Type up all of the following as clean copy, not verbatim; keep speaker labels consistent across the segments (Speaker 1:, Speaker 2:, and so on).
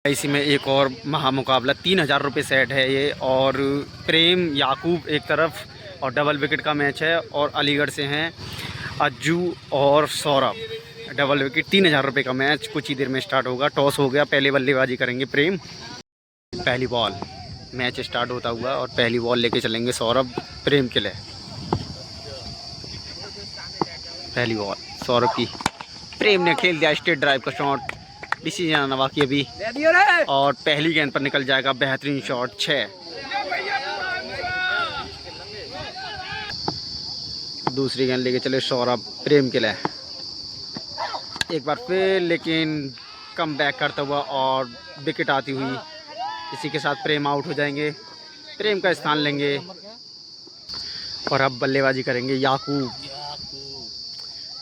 Speaker 1: इसी में एक और महामुकाबला 3,000 रुपये सेट है ये। और प्रेम याकूब एक तरफ और डबल विकेट का मैच है। और अलीगढ़ से हैं अज्जू और सौरभ। डबल विकेट 3,000 रुपये का मैच कुछ ही देर में स्टार्ट होगा। टॉस हो गया, पहले बल्लेबाजी करेंगे प्रेम। पहली बॉल, मैच स्टार्ट होता हुआ और पहली बॉल लेके चलेंगे सौरभ प्रेम के लिए। पहली बॉल सौरभ की, प्रेम ने खेल दिया स्ट्रेट ड्राइव का शॉट। डिसीजन नवा की अभी, और पहली गेंद पर निकल जाएगा बेहतरीन शॉट 6। दूसरी गेंद लेके चले सौरभ प्रेम के लिए एक बार फिर, लेकिन कम बैक करता हुआ और विकेट आती हुई। इसी के साथ प्रेम आउट हो जाएंगे, प्रेम का स्थान लेंगे। और अब बल्लेबाजी करेंगे याकूब।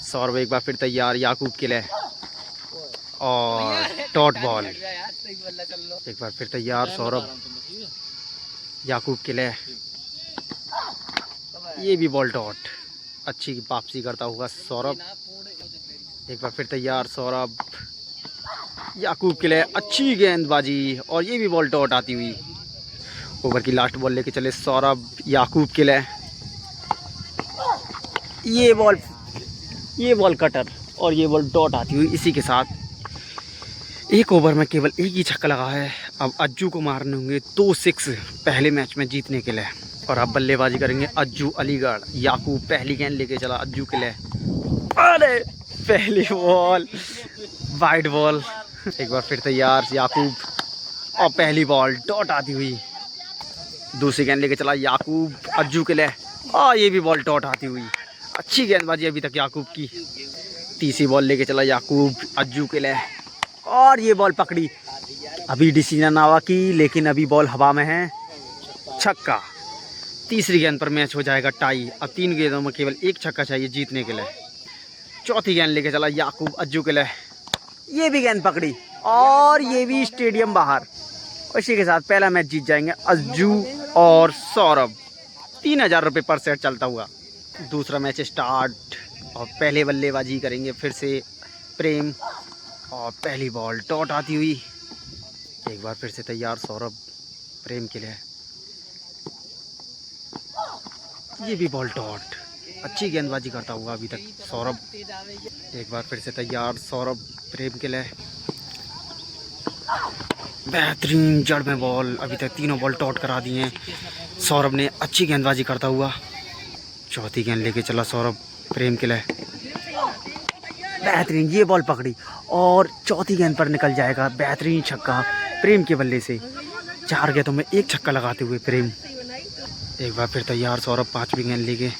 Speaker 1: सौरभ एक बार फिर तैयार याकूब के लिए, और डॉट बॉल। एक बार फिर तैयार सौरभ याकूब के लिए, ये भी बॉल डॉट। अच्छी वापसी करता हुआ सौरभ। एक बार फिर तैयार सौरभ याकूब के लिए, अच्छी गेंदबाजी और ये भी बॉल डॉट आती हुई। ओवर की लास्ट बॉल लेके चले सौरभ याकूब के लिए, ये बॉल कटर और ये बॉल डॉट आती हुई। इसी के साथ एक ओवर में केवल एक ही छक्का लगा है। अब अज्जू को मारने होंगे 2 6 पहले मैच में जीतने के लिए। और अब बल्लेबाजी करेंगे अज्जू अलीगढ़। याकूब पहली गेंद लेके चला अज्जू के लिए, अरे पहली बॉल वाइड बॉल। एक बार फिर तैयार याकूब और पहली बॉल डॉट आती हुई। दूसरी गेंद लेके चला याकूब अज्जू के लिए, और ये भी बॉल डॉट आती हुई। अच्छी गेंदबाजी अभी तक याकूब की। तीसरी बॉल लेके चला याकूब अज्जू के लिए, और ये बॉल पकड़ी। अभी डिसीजन नवा की, लेकिन अभी बॉल हवा में है, छक्का। तीसरी गेंद पर मैच हो जाएगा टाई। अब 3 गेंदों में केवल एक छक्का चाहिए जीतने के लिए। चौथी गेंद लेके चला याकूब अज्जू के लिए, ये भी गेंद पकड़ी और ये भी स्टेडियम बाहर। इसी के साथ पहला मैच जीत जाएंगे अज्जू और सौरभ। 3,000 रुपये पर सेट चलता हुआ। दूसरा मैच स्टार्ट, और पहले बल्लेबाजी करेंगे फिर से प्रेम, और पहली बॉल डॉट आती हुई। एक बार फिर से तैयार सौरभ प्रेम के लिए, ये भी बॉल डॉट। अच्छी गेंदबाजी करता हुआ अभी तक सौरभ। एक बार फिर से तैयार सौरभ प्रेम के लिए, बेहतरीन जड़ में बॉल। अभी तक तीनों बॉल डॉट करा दी हैं सौरभ ने, अच्छी गेंदबाजी करता हुआ। चौथी गेंद लेके चला सौरभ प्रेम के लिए, बेहतरीन ये बॉल पकड़ी और चौथी गेंद पर निकल जाएगा बेहतरीन छक्का प्रेम के बल्ले से। 4 गेंदों में एक छक्का लगाते हुए प्रेम। एक बार फिर तैयार सौरभ पांचवी गेंद लेके,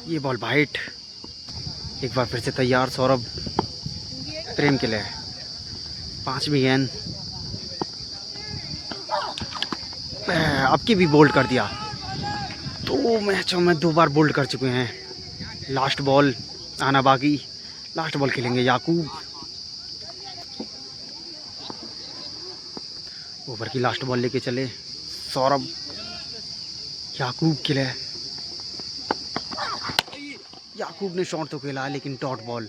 Speaker 1: ये बॉल वाइट। एक बार फिर से तैयार सौरभ प्रेम के लिए, पांचवी गेंद। अब की भी बोल्ड कर दिया। 2 मैचों में 2 बार बोल्ड कर चुके हैं। लास्ट बॉल आना बाकी, लास्ट बॉल खेलेंगे याकूब। ओवर की लास्ट बॉल लेके चले सौरभ याकूब के लिए। याकूब ने शॉट तो खेला, लेकिन डॉट बॉल।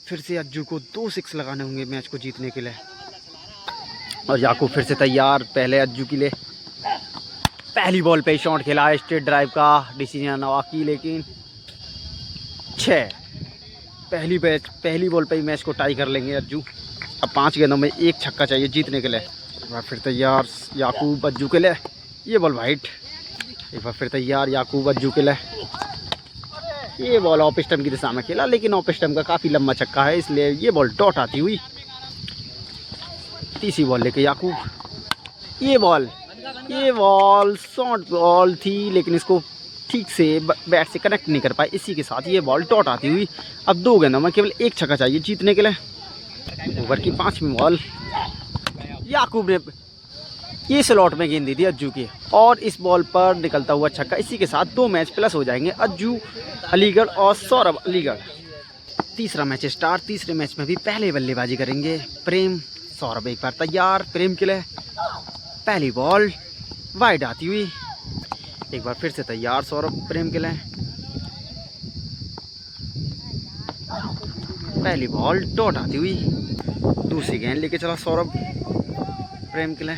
Speaker 1: फिर से अज्जू को 2 6 लगाने होंगे मैच को जीतने के लिए। और याकूब फिर से तैयार, पहले अज्जू के लिए पहली बॉल पे ही शॉट खेला स्ट्रेट ड्राइव का। डिसीजन नवा की, लेकिन 6। पहली बॉल पे ही मैच को टाई कर लेंगे अज्जू। अब 5 गेंदों में एक छक्का चाहिए जीतने के लिए। एक बार फिर तैयार याकूब अज्जू के लिए, ये बॉल वाइट। एक बार फिर तैयार याकूब अज्जू के लिए, ये बॉल ऑफ स्टंप की दिशा में खेला, लेकिन ऑफ स्टंप का काफ़ी लंबा छक्का है, इसलिए ये बॉल डॉट आती हुई। तीसरी बॉल लेके याकूब, ये बॉल शॉर्ट बॉल थी, लेकिन इसको ठीक से बैट से कनेक्ट नहीं कर पाए। इसी के साथ ये बॉल डॉट आती हुई। अब 2 गेंदों में केवल एक छक्का चाहिए जीतने के लिए। ओवर की 5वीं बॉल, याकूब ने ये स्लॉट में गेंद दी थी अज्जू की, और इस बॉल पर निकलता हुआ छक्का। इसी के साथ 2 मैच प्लस हो जाएंगे अज्जू अलीगढ़ और सौरभ अलीगढ़। तीसरा मैच स्टार्ट। तीसरे मैच में भी पहले बल्लेबाजी करेंगे प्रेम। सौरभ एक बार तैयार प्रेम के लिए, पहली बॉल वाइड आती हुई। एक बार फिर से तैयार सौरभ प्रेम के लिए, पहली बॉल डॉट आती हुई। दूसरी गेंद लेके चला सौरभ प्रेम के लिए।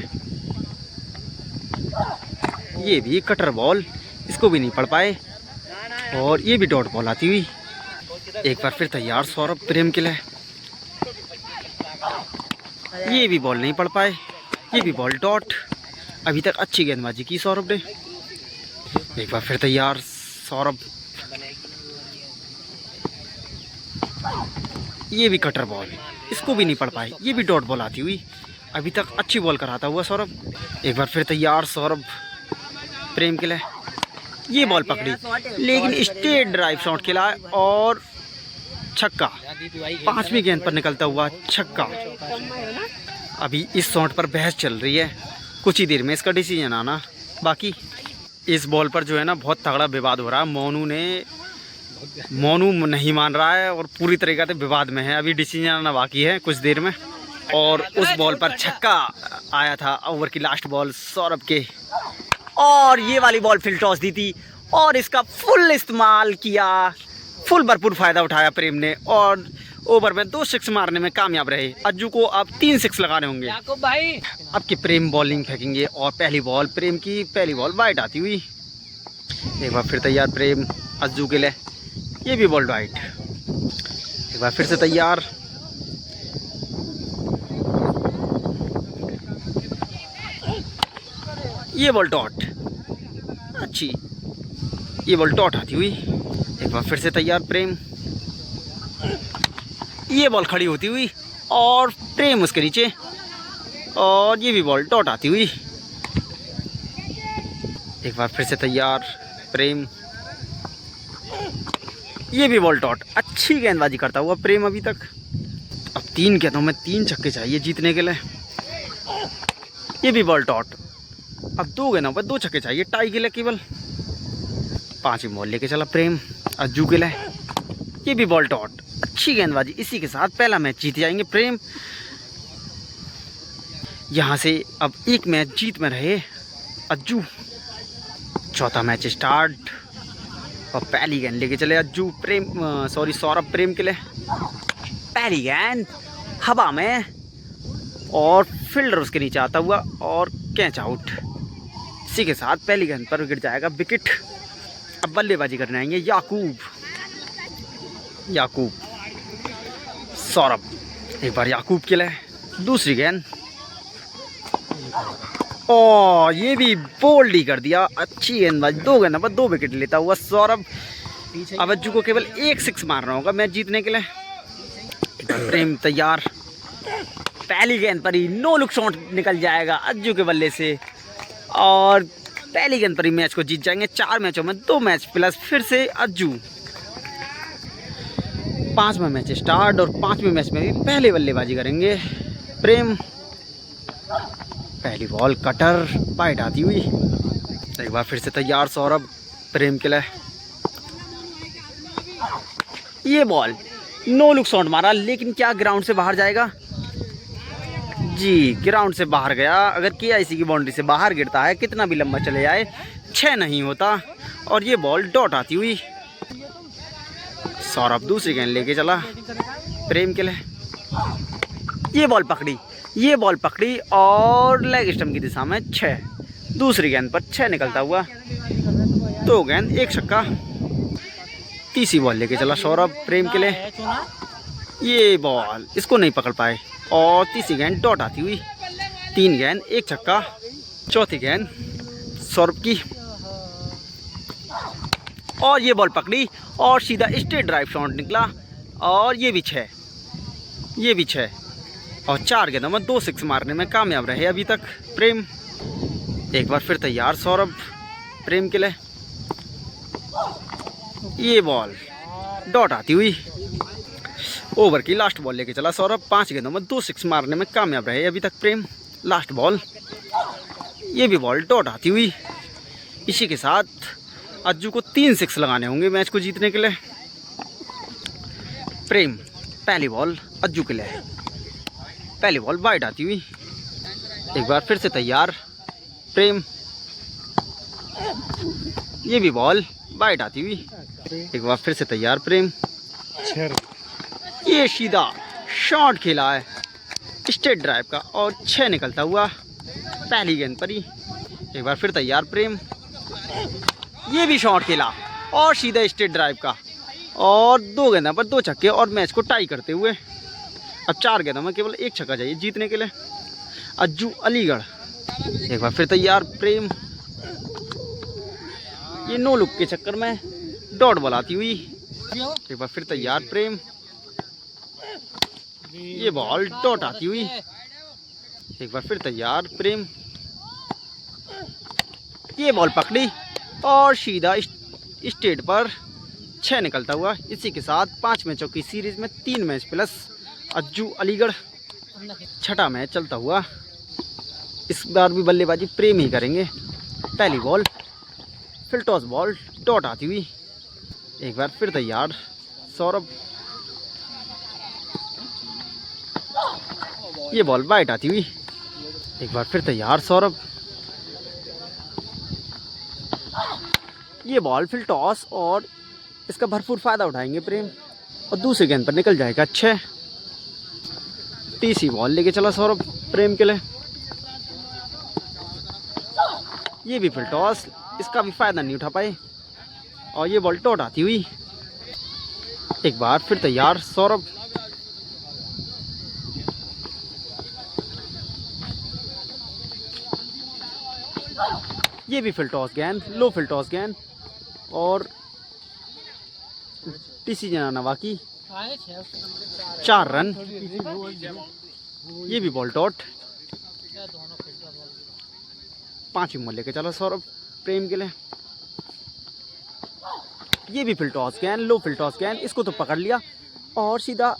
Speaker 1: ये भी कटर बॉल, इसको भी नहीं पढ़ पाए और ये भी डॉट बॉल आती हुई। एक बार फिर तैयार सौरभ प्रेम के लिए। ये भी बॉल नहीं पढ़ पाए, ये भी बॉल डॉट। अभी तक अच्छी गेंदबाजी की सौरभ ने। एक बार फिर तैयार सौरभ। ये भी कटर बॉल, इसको भी नहीं पढ़ पाए, ये भी डॉट बॉल आती हुई। अभी तक अच्छी बॉल कराता हुआ सौरभ। एक बार फिर तैयार सौरभ प्रेम के लिए। ये बॉल पकड़ी लेकिन स्ट्रेट ड्राइव शॉट खेला और छक्का। 5वीं गेंद पर निकलता हुआ छक्का। अभी इस शॉट पर बहस चल रही है, कुछ ही देर में इसका डिसीजन आना बाकी। इस बॉल पर जो है ना बहुत तगड़ा विवाद हो रहा है। मोनू नहीं मान रहा है और पूरी तरीके से विवाद में है। अभी डिसीजन आना बाकी है कुछ देर में। और उस बॉल पर छक्का आया था, ओवर की लास्ट बॉल सौरभ के। और ये वाली बॉल फिर टॉस दी थी और इसका फुल इस्तेमाल किया, फुल भरपूर फायदा उठाया प्रेम ने और ओवर में 2 सिक्स मारने में कामयाब रहे। अज्जू को अब 3 सिक्स लगाने होंगे भाई। अब की प्रेम बॉलिंग फेंकेंगे और पहली बॉल प्रेम की, पहली बॉल वाइड आती हुई। एक बार फिर तैयार प्रेम अज्जू के लिए। ये भी बॉल वाइड। एक बार फिर से तैयार। ये बॉल डॉट अच्छी, ये बॉल डॉट आती हुई। एक बार फिर से तैयार प्रेम। ये बॉल खड़ी होती हुई और प्रेम उसके नीचे और ये भी बॉल डॉट आती हुई। एक बार फिर से तैयार प्रेम। ये भी बॉल डॉट। अच्छी गेंदबाजी करता हुआ प्रेम अभी तक। अब 3 गेंदों में 3 छक्के चाहिए जीतने के लिए। ये भी बॉल डॉट। अब 2 गेंदों पर 2 छक्के चाहिए टाई के लिए केवल। 5वीं बॉल लेके चला प्रेम अज्जू के लिए। ये भी बॉल डॉट। अच्छी गेंदबाजी, इसी के साथ पहला मैच जीत जाएंगे प्रेम। यहाँ से अब 1 मैच जीत में रहे अज्जू। चौथा मैच स्टार्ट और पहली गेंद लेके चले अज्जू सौरभ प्रेम के लिए। पहली गेंद हवा में और फील्डर उसके नीचे आता हुआ और कैच आउट। इसी के साथ पहली गेंद पर गिर जाएगा विकेट। अब बल्लेबाजी करने आएंगे याकूब सौरभ। एक बार याकूब के लिए। दूसरी गेंद और ये भी बोल्ड ही कर दिया। अच्छी गेंदबाजी। 2 गेंदों पर 2 विकेट लेता हुआ सौरभ। अब अज्जू को केवल 1 सिक्स मारना होगा मैच जीतने के लिए। प्रेम तैयार। पहली गेंद पर ही नो लुक शॉट निकल जाएगा अज्जू के बल्ले से और पहली गेंद पर ही मैच को जीत जाएंगे। 4 मैचों में 2 मैच प्लस फिर से अज्जू। 5वां मैच स्टार्ट और 5वें मैच में भी पहले बल्लेबाजी करेंगे प्रेम। पहली बॉल कटर वाइड आती हुई। एक बार फिर से तैयार सौरभ प्रेम के लिए। ये बॉल नो लुक शॉट मारा लेकिन क्या ग्राउंड से बाहर जाएगा? जी ग्राउंड से बाहर गया। अगर केआईसी की बाउंड्री से बाहर गिरता है कितना भी लंबा चले जाए 6 नहीं होता। और ये बॉल डॉट आती हुई। सौरभ दूसरी गेंद लेके चला प्रेम के लिए। ये बॉल पकड़ी और लेग स्टंप की दिशा में 6। दूसरी गेंद पर 6 निकलता हुआ। 2 गेंद 1 छक्का। तीसरी बॉल लेके चला सौरभ प्रेम के लिए। ये बॉल इसको नहीं पकड़ पाए और तीसरी गेंद डॉट आती हुई। 3 गेंद 1 छक्का। चौथी गेंद सौरभ की और ये बॉल पकड़ी और सीधा स्ट्रेट ड्राइव शॉट निकला और ये भी 6 और 4 गेंदों में 2 सिक्स मारने में कामयाब रहे अभी तक प्रेम। एक बार फिर तैयार सौरभ प्रेम के लिए। ये बॉल डॉट आती हुई। ओवर की लास्ट बॉल लेके चला सौरभ। 5 गेंदों में 2 सिक्स मारने में कामयाब रहे अभी तक प्रेम। Last ball. ये भी बॉल डॉट आती हुई। इसी के साथ अज्जू को 3 सिक्स लगाने होंगे मैच को जीतने के लिए। प्रेम पहली बॉल अज्जू के लिए। पहली बॉल वाइड आती हुई। एक बार फिर से तैयार प्रेम। ये भी बॉल वाइड आती हुई। एक बार फिर से तैयार प्रेम। ये ये सीधा शॉट खेला है स्ट्रेट ड्राइव का और 6 निकलता हुआ पहली गेंद पर ही। एक बार फिर तैयार प्रेम, ये भी शॉट खेला और सीधा स्ट्रेट ड्राइव का और 2 गेंदों पर 2 छक्के और मैच को टाई करते हुए अब 4 गेंदों में केवल 1 छक्का चाहिए जीतने के लिए अज्जू अलीगढ़। एक बार फिर तैयार प्रेम, ये नो लुक के चक्कर में डॉट बॉल आती हुई। एक बार फिर तैयार प्रेम, ये बॉल डॉट आती हुई। एक बार फिर तैयार प्रेम, ये बॉल पकड़ी और सीधा स्टेट पर 6 निकलता हुआ। इसी के साथ 5 मैचों की सीरीज में 3 मैच प्लस अज्जू अलीगढ़ 6ठा मैच चलता हुआ। इस बार भी बल्लेबाजी प्रेम ही करेंगे। पहली बॉल फिर टॉस बॉल डॉट आती हुई। एक बार फिर तैयार सौरभ, ये बॉल वाइट आती हुई। एक बार फिर तैयार सौरभ, ये बॉल फिर टॉस और इसका भरपूर फायदा उठाएंगे प्रेम और दूसरी गेंद पर निकल जाएगा 6। तीसरी बॉल लेके चला सौरभ प्रेम के लिए, ये भी फिर टॉस, इसका भी फायदा नहीं उठा पाए और ये बॉल डॉट आती हुई। एक बार फिर तैयार सौरभ, ये भी फिल टॉस गेंद, लो फिल टॉस गेंद और डिसीजन आना बाकी 4 रन। ये भी बॉल डॉट, 5वीं बॉल लेके चला सौरभ प्रेम के लिए, ये भी फिल टॉस गेंद, लो फिल टॉस गेंद, इसको तो पकड़ लिया और सीधा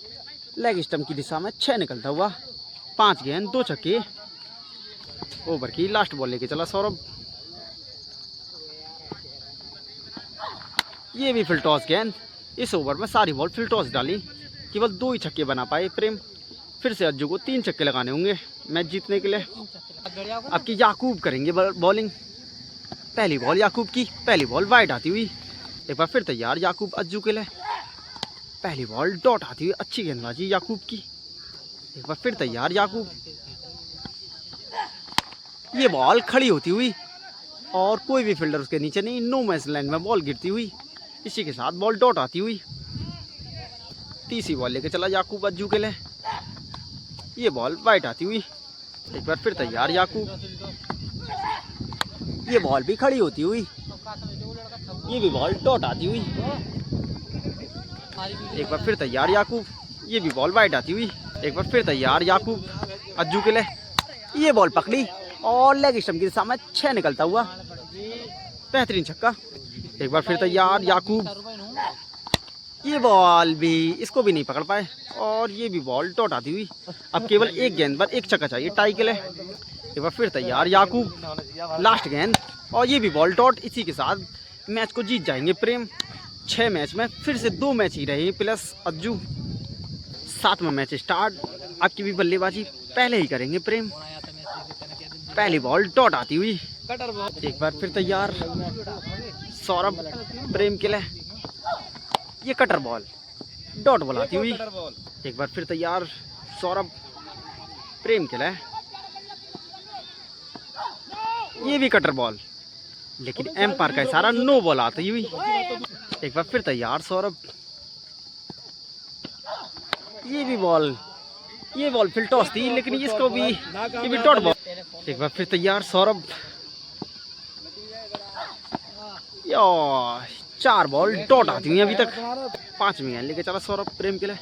Speaker 1: लेग स्टंप की दिशा में 6 निकलता हुआ। 5 गेंद 2 छक्के ओवर की लास्ट बॉल लेके चला सौरभ, ये भी फिल टॉस गेंद। इस ओवर में सारी बॉल फिल टॉस डाली, केवल 2 ही छक्के बना पाए प्रेम। फिर से अज्जू को 3 छक्के लगाने होंगे मैच जीतने के लिए। अब की याकूब करेंगे बॉलिंग। पहली बॉल याकूब की, पहली बॉल वाइड आती हुई। एक बार फिर तैयार याकूब अज्जू के लिए, पहली बॉल डॉट आती हुई। अच्छी गेंदबाजी याकूब की। एक बार फिर तैयार याकूब, ये बॉल खड़ी होती हुई और कोई भी फील्डर उसके नीचे नहीं, नो मैच लाइन में बॉल गिरती हुई। इसी के साथ बॉल डॉट आती हुई। तीसरी बॉल लेके चला याकूब अज्जू के लिए, ये बॉल वाइट आती हुई। एक बार फिर तैयार याकूब, ये बॉल भी खड़ी होती हुई, ये भी बॉल डॉट आती हुई। एक बार फिर तैयार याकूब, ये भी बॉल वाइट आती हुई। एक बार फिर तैयार याकूब अज्जू के लिए, ये बॉल पकड़ी और लेग स्टंप की दिशा में 6 निकलता हुआ। बेहतरीन छक्का। एक बार फिर तैयार याकूब, ये बॉल भी, इसको भी नहीं पकड़ पाए और ये भी बॉल डॉट आती हुई। अब केवल 1 गेंद पर 1 छक्का चाहिए टाई के लिए। एक बार फिर तैयार याकूब, लास्ट गेंद और ये भी बॉल डॉट। इसी के साथ मैच को जीत जाएंगे प्रेम। 6 मैच में फिर से 2 मैच ही रहे प्लस अज्जू। 7वां मैच स्टार्ट। आपकी भी बल्लेबाजी पहले ही करेंगे प्रेम। पहली बॉल डॉट आती हुई। एक बार फिर तैयार सौरभ प्रेम के लिए, ये कटर बॉल डॉट बॉल आती हुई। एक बार फिर तैयार सौरभ प्रेम के लिए, ये भी कटर बॉल, लेकिन एम्पायर का इशारा नो बॉल आती हुई। एक बार फिर तैयार सौरभ, ये भी बॉल, ये बॉल फिर टॉस थी लेकिन इसको भी, ये भी डॉट बॉल। एक बार फिर तैयार सौरभ, 4 बॉल डॉट आती हुई अभी तक। 5वीं गेंद लेके चला सौरभ प्रेम के लिए,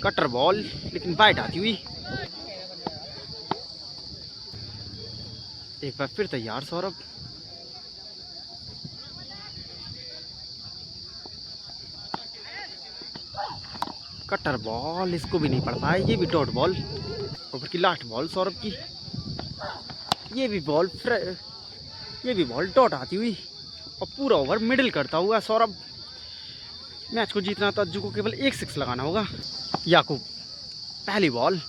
Speaker 1: कटर बॉल लेकिन वाइट आती हुई। एक बार फिर तैयार सौरभ, कटर बॉल, इसको भी नहीं पड़ पाए, ये भी डॉट बॉल। ओवर की लास्ट बॉल सौरभ की, ये भी बॉल, ये भी बॉल डॉट आती हुई और पूरा ओवर मिडिल करता हुआ सौरभ। मैच को जीतना तो अज्जू को केवल 1 6 लगाना होगा। याकूब, पहली बॉल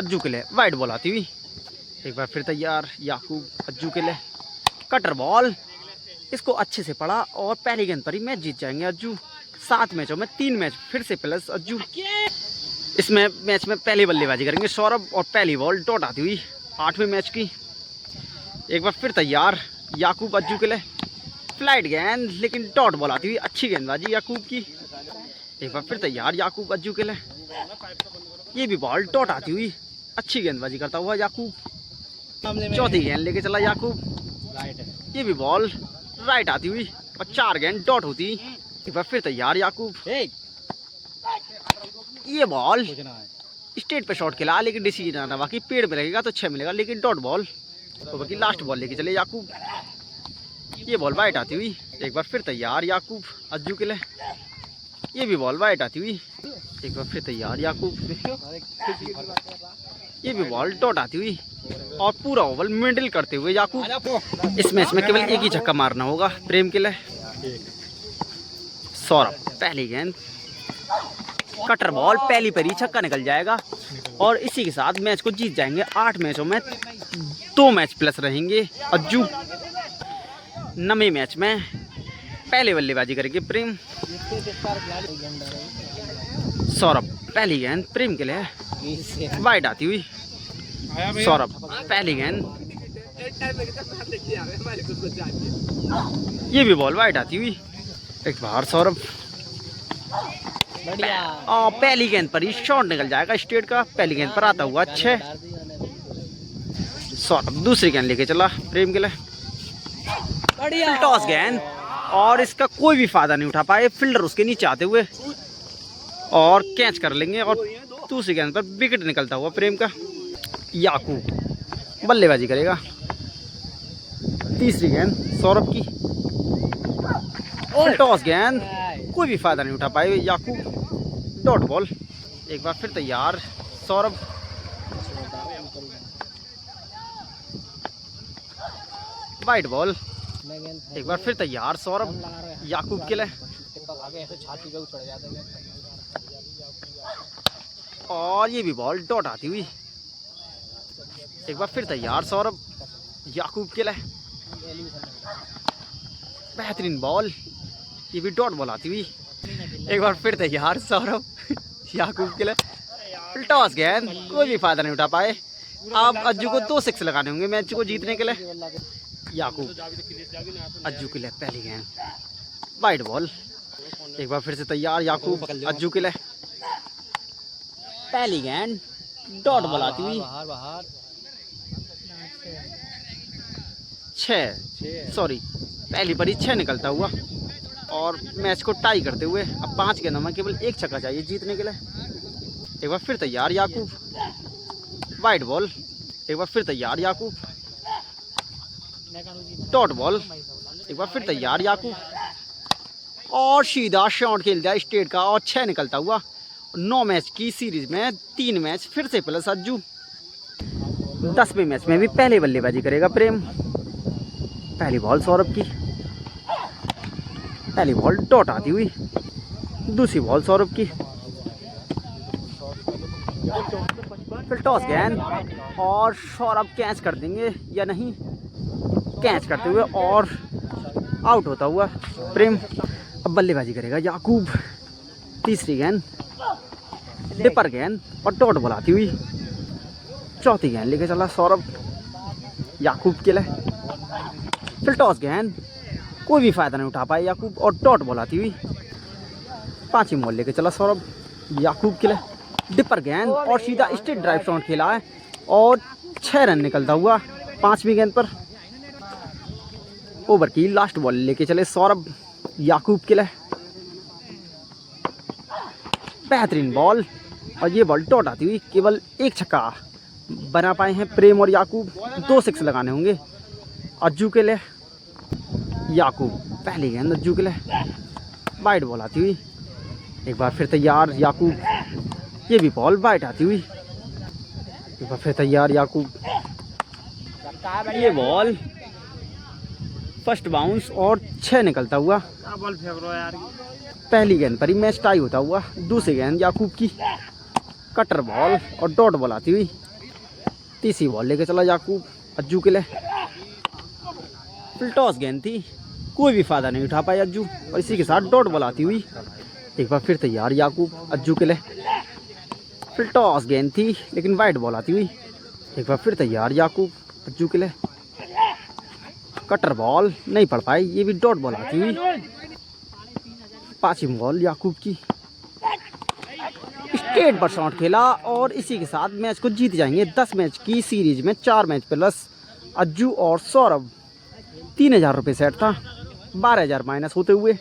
Speaker 1: अज्जू के लिए वाइड बॉल आती हुई। एक बार फिर तैयार याकूब अज्जू के लिए, कटर बॉल, इसको अच्छे से पड़ा और पहली गेंद पर ही मैच जीत जाएंगे अज्जू। 7 मैचों में 3 मैच फिर से प्लस अज्जू। इसमें मैच में पहली बल्लेबाजी करेंगे सौरभ और पहली बॉल डॉट आती हुई 8वें मैच की। एक बार फिर तैयार याकूब अज्जू के लिए। फ्लाइट गेंद लेकिन डॉट बॉल आती हुई, अच्छी गेंदबाजी याकूब की। एक बार फिर तैयार याकूब अज्जू के लिए। ये भी बॉल डॉट आती हुई, अच्छी गेंदबाजी करता हुआ याकूब। चौथी गेंद लेके चला याकूब। ये भी बॉल राइट आती हुई और 4 गेंद डॉट होती। एक बार फिर तैयार याकूब। ये बॉल स्टेट पे शॉट खेला लेकिन डिसीजन आना, बाकी पेड़ पे लगेगा तो 6 मिलेगा, लेकिन डॉट बॉल। तो बाकी लास्ट बॉल लेके चले याकूब। ये बॉल वाइट आती हुई। एक बार फिर तैयार याकूब अज्जू के लिए। ये भी बॉल वाइट आती हुई। एक बार फिर तैयार याकूब। ये भी बॉल डॉट आती हुई और पूरा ओवल मिडिल करते हुए याकूब। इस मैच में केवल एक ही छक्का मारना होगा प्रेम के लिए। सौरभ पहली गेंद, कटर बॉल पहली पर ही छक्का निकल जाएगा और इसी के साथ मैच को जीत जाएंगे। 8 मैचों में 2 मैच प्लस रहेंगे अज्जू। 9वें मैच में पहले बल्लेबाजी करेंगे प्रेम। सौरभ पहली गेंद प्रेम के लिए, वाइड आती हुई। सौरभ पहली गेंद, ये भी बॉल वाइड आती हुई। एक बार सौरभ पहली गेंद पर ही शॉट निकल जाएगा स्टेट का। पहली गेंद पर आता हुआ 6। सौरभ दूसरी गेंद लेके चला प्रेम के लिए। टॉस गेंद और इसका कोई भी फायदा नहीं उठा पाए फील्डर उसके नीचे आते हुए, और कैच कर लेंगे। और दूसरी गेंद पर विकेट निकलता हुआ प्रेम का। याकूब बल्लेबाजी करेगा। तीसरी गेंद सौरभ की। टॉस गेंद, कोई भी फायदा नहीं उठा पाए याकूब। Dot ball. एक बार फिर तैयार सौरभ। White ball. एक बार फिर तैयार सौरभ याकूब के लिए। और ये भी बॉल डॉट आती हुई। एक बार फिर तैयार सौरभ याकूब के लिए। बेहतरीन बॉल, ये भी डॉट बॉल आती हुई। एक बार फिर तैयार सौरभ याकूब के लिए। टॉस गेंद, कोई भी फायदा नहीं उठा पाए। अब अज्जू को 2 6 लगाने होंगे मैच को जीतने के लिए। याकूब अज्जू के लिए पहली गेंद, वाइड बॉल। एक बार फिर से तैयार याकूब अज्जू के लिए। पहली गेंद डॉट बॉल आती हुई। 6 सॉरी पहली पर ही 6 निकलता हुआ और मैच को टाई करते हुए अब 5 गेंदों में केवल 1 छक्का चाहिए जीतने के लिए। एक बार फिर तैयार याकूब, वाइड बॉल। एक बार फिर तैयार याकूब, डॉट बॉल। एक बार फिर तैयार याकूब और सीधा शॉट खेल दिया स्टेट का और 6 निकलता हुआ। 9 मैच की सीरीज में 3 मैच फिर से प्लस अज्जू। 10वें मैच में भी पहले बल्लेबाजी करेगा प्रेम। पहली बॉल सौरभ की। पहली बॉल डॉट आती हुई। दूसरी बॉल सौरभ की। फिर टॉस गेंद और सौरभ कैच कर देंगे या नहीं, कैच करते हुए और आउट होता हुआ प्रेम। अब बल्लेबाजी करेगा याकूब। तीसरी गेंद डिपर गेंद और डॉट बॉल आती हुई। चौथी गेंद लेके चला सौरभ याकूब के लिए। फिर टॉस गेंद, कोई भी फायदा नहीं उठा पाए याकूब और डॉट बॉल आती हुई। 5वीं बॉल लेके चला सौरभ याकूब के लिए। डिपर गेंद और सीधा स्ट्रेट ड्राइव शॉट खेला है और 6 रन निकलता हुआ 5वीं गेंद पर। ओवर की लास्ट बॉल लेके चले सौरभ याकूब के लिए। बेहतरीन बॉल और ये बॉल डॉट आती हुई। केवल 1 छक्का बना पाए हैं प्रेम और याकूब। 2 6 लगाने होंगे अज्जू के लिए। याकूब पहली गेंद अज्जू के लिए, वाइड बॉल आती हुई। एक बार फिर तैयार याकूब, ये भी बॉल वाइड आती हुई। एक बार फिर तैयार याकूब, ये बॉल फर्स्ट बाउंस और 6 निकलता हुआ। पहली गेंद पर ही मैच टाई होता हुआ। दूसरी गेंद याकूब की, कटर बॉल और डॉट बॉल आती हुई। तीसरी बॉल लेके चला याकूब अज्जू के लिए। फिर टॉस गेंद थी, कोई भी फायदा नहीं उठा पाया अज्जू और इसी के साथ डॉट बॉल आती हुई। एक बार फिर तैयार याकूब अज्जू के लिए। फिर टॉस गेंद थी लेकिन वाइड बॉल आती हुई। एक बार फिर तैयार याकूब अज्जू के लिए। कटर बॉल नहीं पड़ पाई, ये भी डॉट बॉल आती हुई। पांचवी बॉल याकूब की। स्ट्रेट पर शॉट खेला और इसी के साथ मैच को जीत जाएंगे। 10 मैच की सीरीज में 4 मैच प्लस अज्जू और सौरभ। 3000 रुपये सेट था, 12000 माइनस होते हुए